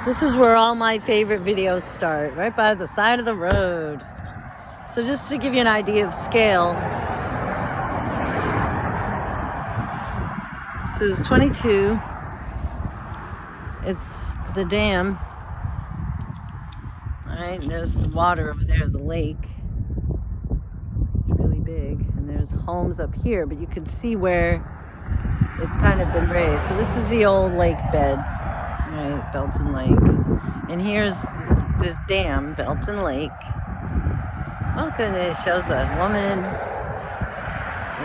This is where all my favorite videos start, right by the side of the road. So just to give you an idea of scale, this is 22. It's the dam. All right, and there's the water over there, the lake. It's really big, and there's homes up here, but you can see where it's kind of been raised. So this is the old lake bed, right, Belton Lake. And here's this dam, Belton Lake. Look, and it shows a woman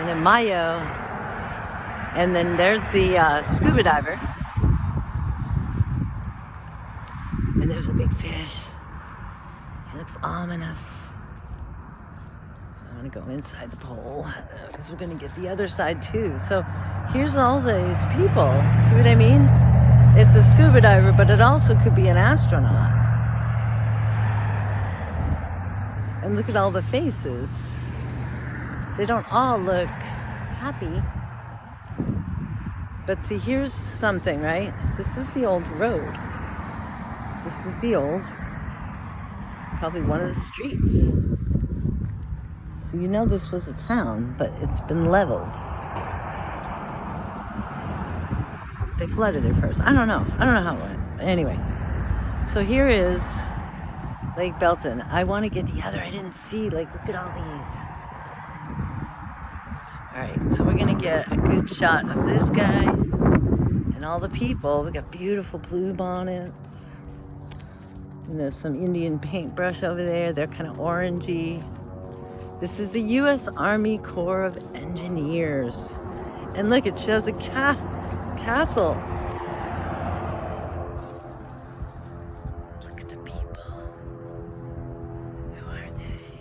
in a mayo. And then there's the scuba diver. And there's a big fish. He looks ominous. So I'm gonna go inside the pole because we're gonna get the other side too. So here's all these people. See what I mean? It's a scuba diver, but it also could be an astronaut. And look at all the faces. They don't all look happy. But see, here's something, right? This is the old road. This is the old, probably one of the streets. So you know this was a town, but it's been leveled. They flooded it first. I don't know how it went. Anyway, so here is Lake Belton. I want to get the other. I didn't see. Like, look at all these. All right, so we're gonna get a good shot of this guy and all the people. We got beautiful blue bonnets. And there's some Indian paintbrush over there. They're kind of orangey. This is the U.S. Army Corps of Engineers. And look, it shows a castle. Look at the people. Who are they?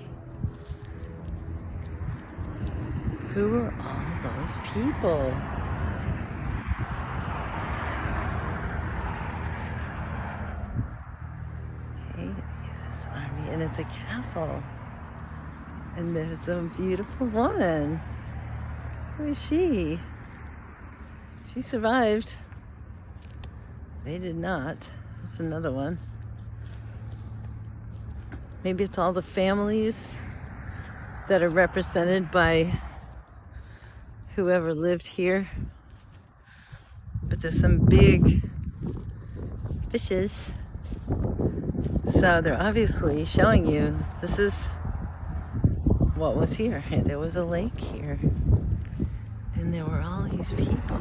Who are all those people? Okay, U.S. Army, and it's a castle. And there's a beautiful woman. Who is she? She survived. They did not. There's another one. Maybe it's all the families that are represented by whoever lived here. But there's some big fishes. So they're obviously showing you this is what was here. There was a lake here. And there were all these people.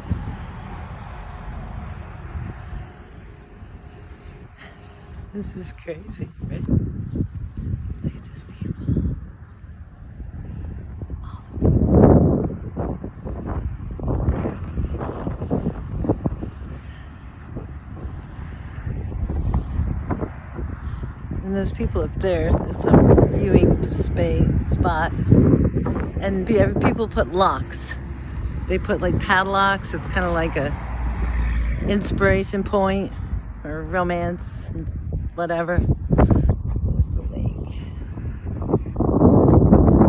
This is crazy, right? Look at these people. All the people. And there's people up there. There's a viewing spot. And people put locks. They put like padlocks. It's kind of like a inspiration point or romance, whatever. So there's the lake.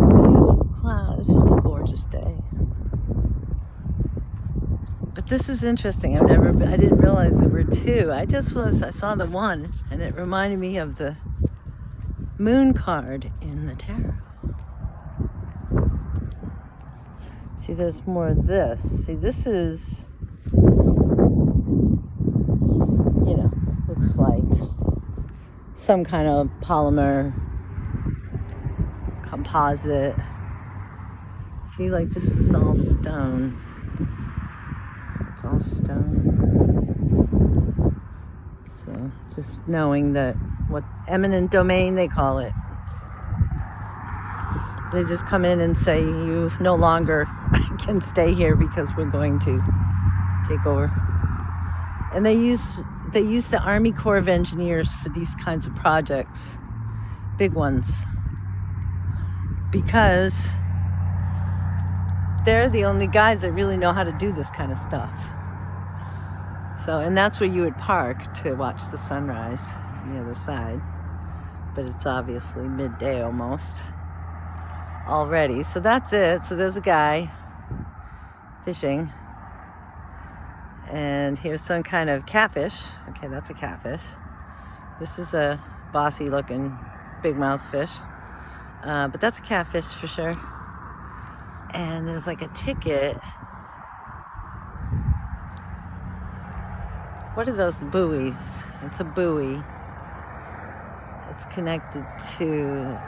Beautiful clouds. It's just a gorgeous day. But this is interesting. I didn't realize there were two. I saw the one, and it reminded me of the moon card in the tarot. See, there's more of this. See, this is, looks like some kind of polymer composite. See, like this is all stone. It's all stone. So just knowing that what eminent domain they call it. They just come in and say you no longer can stay here because we're going to take over. And they use the Army Corps of Engineers for these kinds of projects, big ones, because they're the only guys that really know how to do this kind of stuff. So, and that's where you would park to watch the sunrise on the other side. But it's obviously midday almost already. So that's it. So there's a guy fishing. And here's some kind of catfish. Okay, that's a catfish. This is a bossy looking big mouth fish. But that's a catfish for sure. And there's like a ticket. What are those buoys? It's a buoy. It's connected to,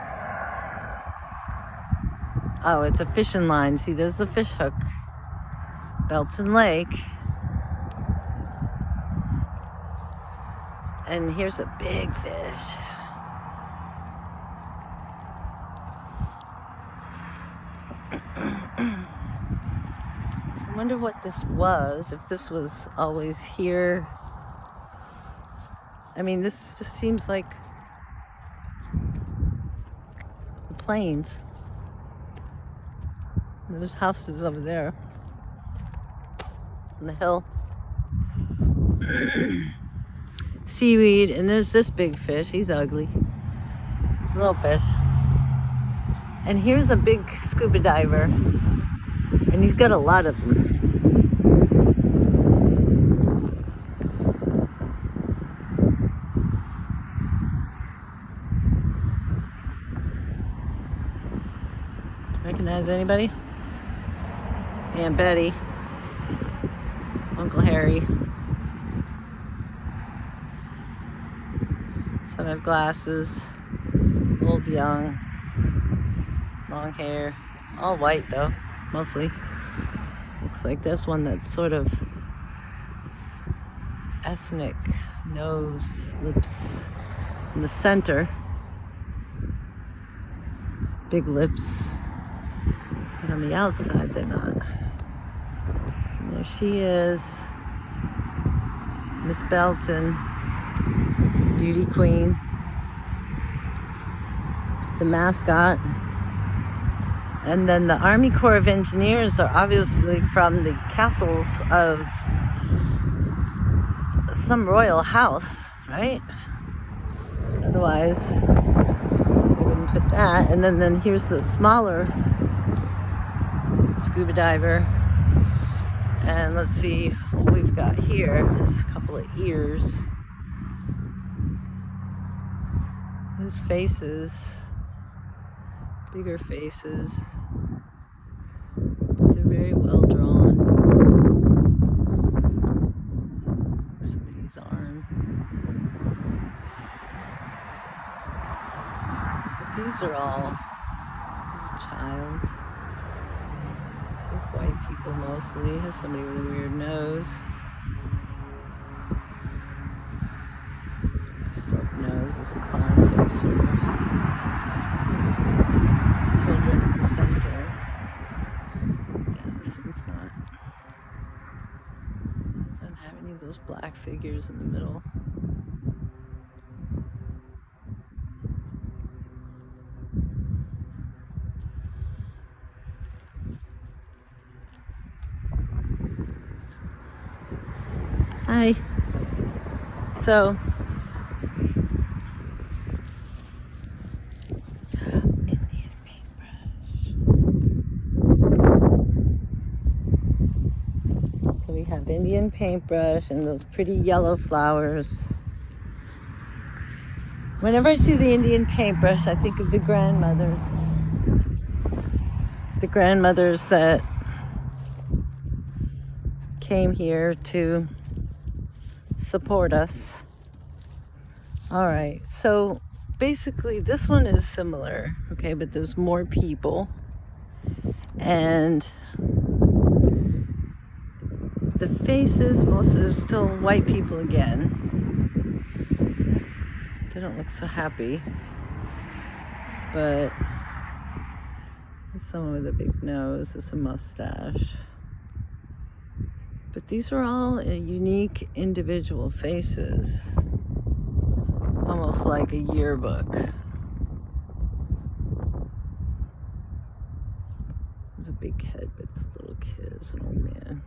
oh, it's a fishing line. See, there's the fish hook. Belton Lake. And here's a big fish. I wonder what this was, if this was always here. I mean, this just seems like the plains. There's houses over there on the hill. Seaweed, and there's this big fish. He's ugly. Little fish. And here's a big scuba diver, and he's got a lot of them. Recognize anybody? Aunt Betty, Uncle Harry. Some have glasses, old, young, long hair, all white though, mostly. Looks like there's one that's sort of ethnic, nose, lips in the center, big lips, but on the outside they're not. And there she is, Miss Belton, beauty queen, the mascot. And then the Army Corps of Engineers are obviously from the castles of some royal house, right? Otherwise, they wouldn't put that. And then here's the smaller scuba diver. And let's see what we've got here. There's a couple of ears. His faces, bigger faces, but they're very well drawn. Somebody's arm. But these are all, there's a child. Looks like white people mostly. Has somebody with a weird nose. Slug nose is a clown face, sort of. Children in the center. Yeah, this one's not. Doesn't have any of those black figures in the middle. Hi. So, we have Indian paintbrush and those pretty yellow flowers. Whenever I see the Indian paintbrush, I think of the grandmothers. The grandmothers that came here to support us. All right, so basically this one is similar, okay, but there's more people. And the faces, most of them still white people again. They don't look so happy. But there's someone with a big nose, there's a mustache. But these are all unique individual faces. Almost like a yearbook. There's a big head, but it's a little kid, it's an old man.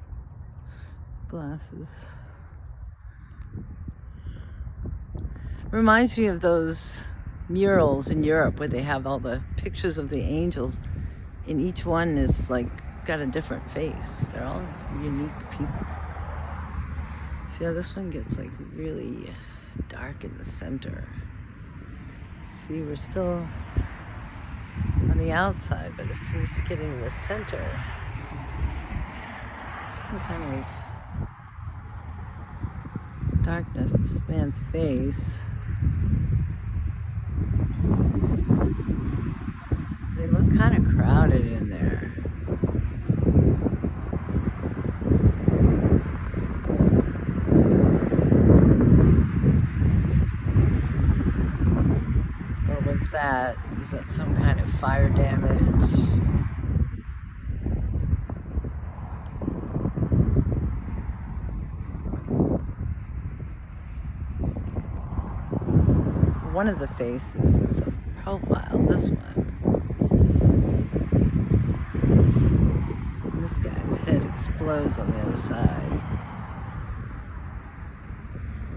Glasses. Reminds me of those murals in Europe where they have all the pictures of the angels, and each one is like got a different face. They're all unique people. See how this one gets like really dark in the center. See, we're still on the outside, but as soon as we get into the center, some kind of darkness. This man's face. They look kind of crowded in there. What was that? Is that some kind of fire damage? One of the faces is a profile, this one. This guy's head explodes on the other side.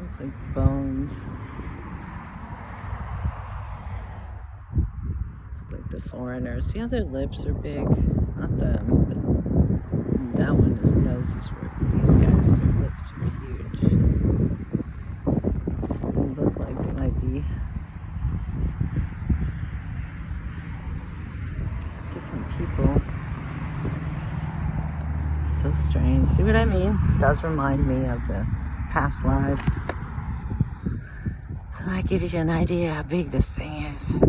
Looks like bones. Looks like the foreigners. See how their lips are big? Not them, but that one, his nose is weird. These guys, their lips are huge. So they look like they might be different people. It's so strange. See what I mean? It does remind me of the past lives. So that gives you an idea how big this thing is.